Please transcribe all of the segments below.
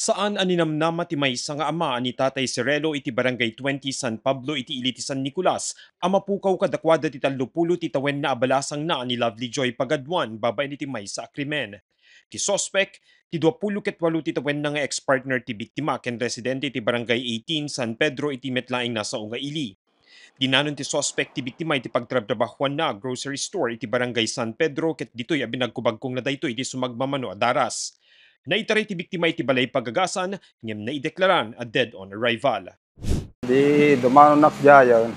Saan aninamnama ti maysa nga ama ni Tatay Cirelo iti Barangay 20 San Pablo iti Iliti San Nicolas, amapukaw kadakwada ti 30 ti tawen na abalasang na ni Lovely Joy Pagadwan babaen iti maysa a krimen. Ti sospek ti 28 ti tawen na nga ex-partner ti biktima ken residente ti Barangay 18 San Pedro iti metlaing nasa unga ili. Dinanon ti sospek ti biktima iti pagtrabahuan na grocery store iti Barangay San Pedro ket ditoy abi nagkubagkong na daytoy iti sumagmamano a daras. Naitaray ti biktima iti balay pagagasan ngem naideklaran a dead on arrival. Di dumano nak jayon.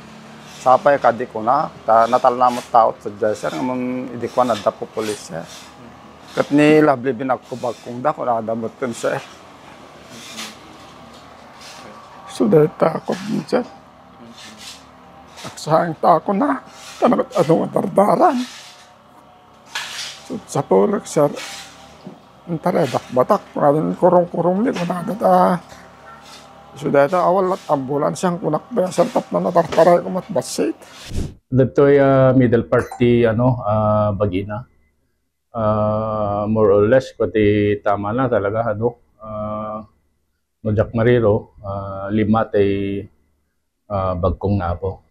Sapay ka di ko na. Natalnamot taot sa jaser. Ngayon hindi ko na dapo polis siya. Kat ni Lovely binagkubag kong da ko nakadamot kun siya. So dahil takot din siya. At saan tako na. Tanong anong dardaran. So sa pulag sir. Antara batak maraming kurong-kurong ni kunada so data awal at ambulans yang kunak ba sartap na natartaray ko matbasit. Dato'y middle party bagina. More or less pati tama na talaga no Jack Mariro 5 tay bagkong na po.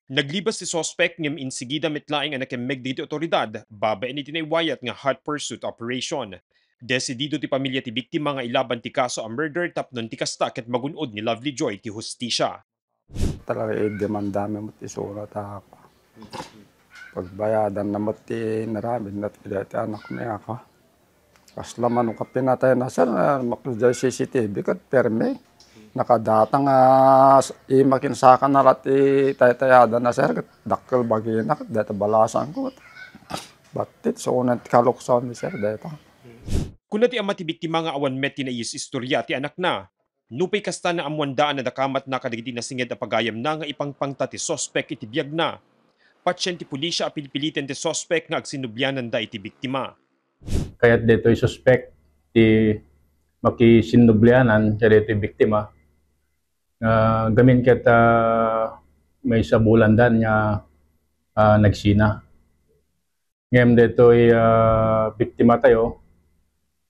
Naglibas si sospek ngem insigida metlaing ang nakemeg dito otoridad, babaen iti naywayat nga hot pursuit operation. Desidido ti pamilya ti biktima nga ilaban ti kaso a murder tapnon ti kasta ket magunod ni Lovely Joy ti hustisya. Talaga demandami mo ti sulat ako. Pagbayadan na mo ti naramid na ti anak mi ako. Kasla man ka pinatay na sir, maklusay CCTV kat permit. Nakadata nga makinsakan na rati taytayada na sir, dakkel bagina, data balasan ko. Batit, so unang kaluksan ni sir, data. Kuna ti ama ti biktima nga awan met tinayis istorya ti anak na. Nupay kasta na amwandaan na dakamat na kadagiti na singed a pagayam na nga ipangpangta ti sospek iti biyag na. Patsyen ti pulisya a pilipiliten ti sospek nga agsinubyanan da iti biktima. Kaya't dito'y suspect ti makisinublianan siya dito yung biktima. Gamin ket may sabulandan nga nagsina. Ngem dito'y biktima tayo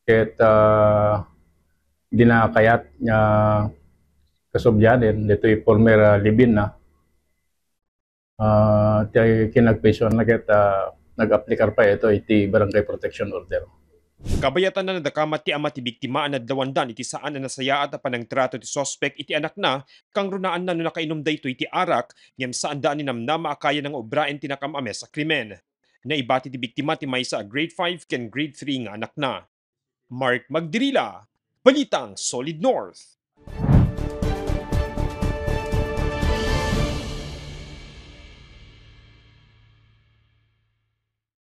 ket dinakayat nga kasubyanen dito'y former libin na. Ti kinagpesyon na ket nag-aplikar pa ito iti Barangay Protection Order. Kabayatan na nadakamat ti ama ti biktima an adlawandan iti saan na nasayaat a panangtrato ti sospek iti anak na kang runaan na no nakainom daytoy iti arak ngem saan daan ni namnama akaya ng obraen tinakam-ame sa krimen. Naibati ti biktima ti maysa a grade 5 ken grade 3 nga anak na. Mark Magdirila, Balitang Solid North.